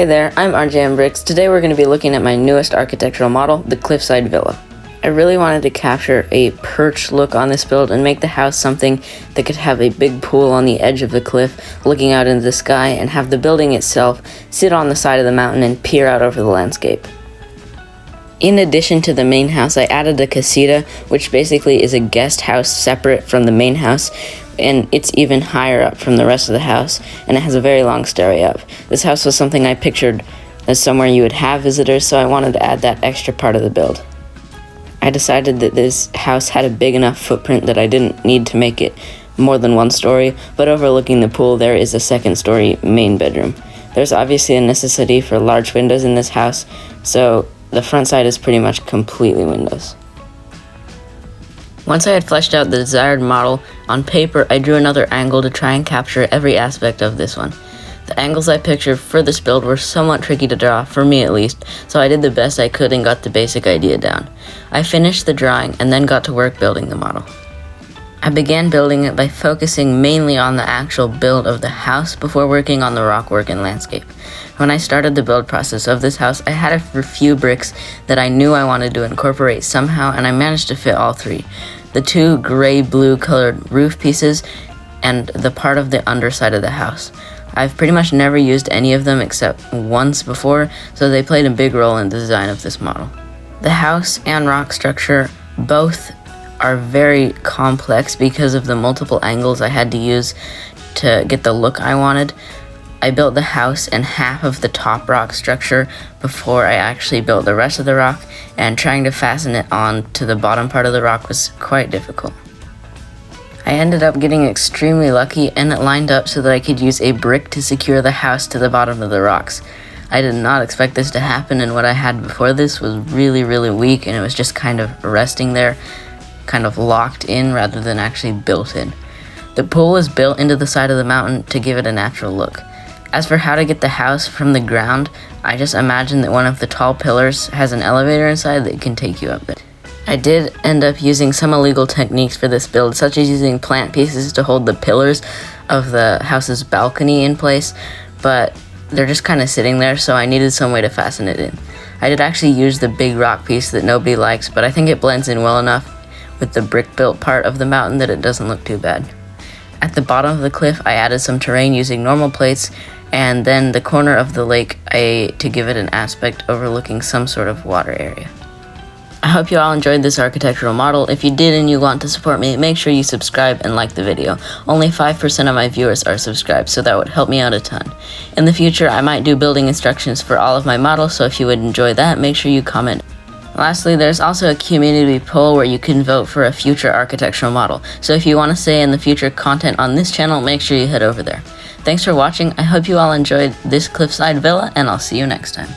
Hey there, I'm RJM Bricks. Today we're going to be looking at my newest architectural model, the Cliffside Villa. I really wanted to capture a perch look on this build and make the house something that could have a big pool on the edge of the cliff looking out into the sky, and have the building itself sit on the side of the mountain and peer out over the landscape. In addition to the main house, I added a casita, which basically is a guest house separate from the main house, and it's even higher up from the rest of the house, and it has a very long stairway up. This house was something I pictured as somewhere you would have visitors, so I wanted to add that extra part of the build. I decided that this house had a big enough footprint that I didn't need to make it more than one story, but overlooking the pool there is a second story main bedroom. There's obviously a necessity for large windows in this house, so the front side is pretty much completely windows. Once I had fleshed out the desired model on paper, I drew another angle to try and capture every aspect of this one. The angles I pictured for this build were somewhat tricky to draw, for me at least, so I did the best I could and got the basic idea down. I finished the drawing and then got to work building the model. I began building it by focusing mainly on the actual build of the house before working on the rock work and landscape. When I started the build process of this house, I had a few bricks that I knew I wanted to incorporate somehow, and I managed to fit all three. The two gray-blue colored roof pieces and the part of the underside of the house. I've pretty much never used any of them except once before, so they played a big role in the design of this model. The house and rock structure both are very complex because of the multiple angles I had to use to get the look I wanted. I built the house and half of the top rock structure before I actually built the rest of the rock, and trying to fasten it on to the bottom part of the rock was quite difficult. I ended up getting extremely lucky, and it lined up so that I could use a brick to secure the house to the bottom of the rocks. I did not expect this to happen, and what I had before this was really weak, and it was just kind of resting there, kind of locked in rather than actually built in. The pool is built into the side of the mountain to give it a natural look. As for how to get the house from the ground, I just imagine that one of the tall pillars has an elevator inside that can take you up there. I did end up using some illegal techniques for this build, such as using plant pieces to hold the pillars of the house's balcony in place, but they're just kind of sitting there, so I needed some way to fasten it in. I did actually use the big rock piece that nobody likes, but I think it blends in well enough with the brick-built part of the mountain that it doesn't look too bad. At the bottom of the cliff, I added some terrain using normal plates, and then the corner of the lake to give it an aspect overlooking some sort of water area. I hope you all enjoyed this architectural model. If you did and you want to support me, make sure you subscribe and like the video. Only 5% of my viewers are subscribed, so that would help me out a ton. In the future, I might do building instructions for all of my models, so if you would enjoy that, make sure you comment. Lastly, there's also a community poll where you can vote for a future architectural model, so if you want to say in the future content on this channel, make sure you head over there. Thanks for watching. I hope you all enjoyed this Cliffside Villa, and I'll see you next time.